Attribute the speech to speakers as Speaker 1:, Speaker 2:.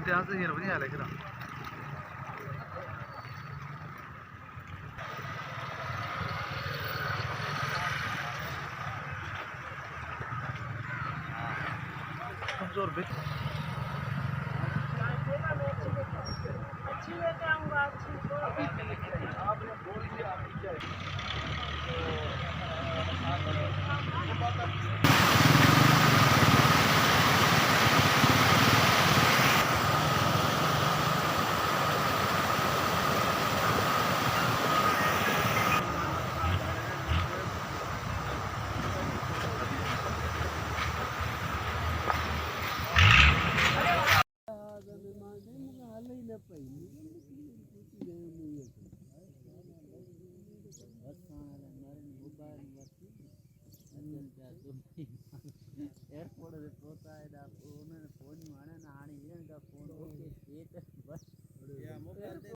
Speaker 1: इम्तिहान से ये नहीं आ लेकिन कमजोर भी
Speaker 2: अच्छी लेके आऊँगा अच्छी
Speaker 1: आपने बोल दिया आपकी क्या
Speaker 3: एयरपोर्ट पे पहुंचा है उन्होंने फोन माने ना हानी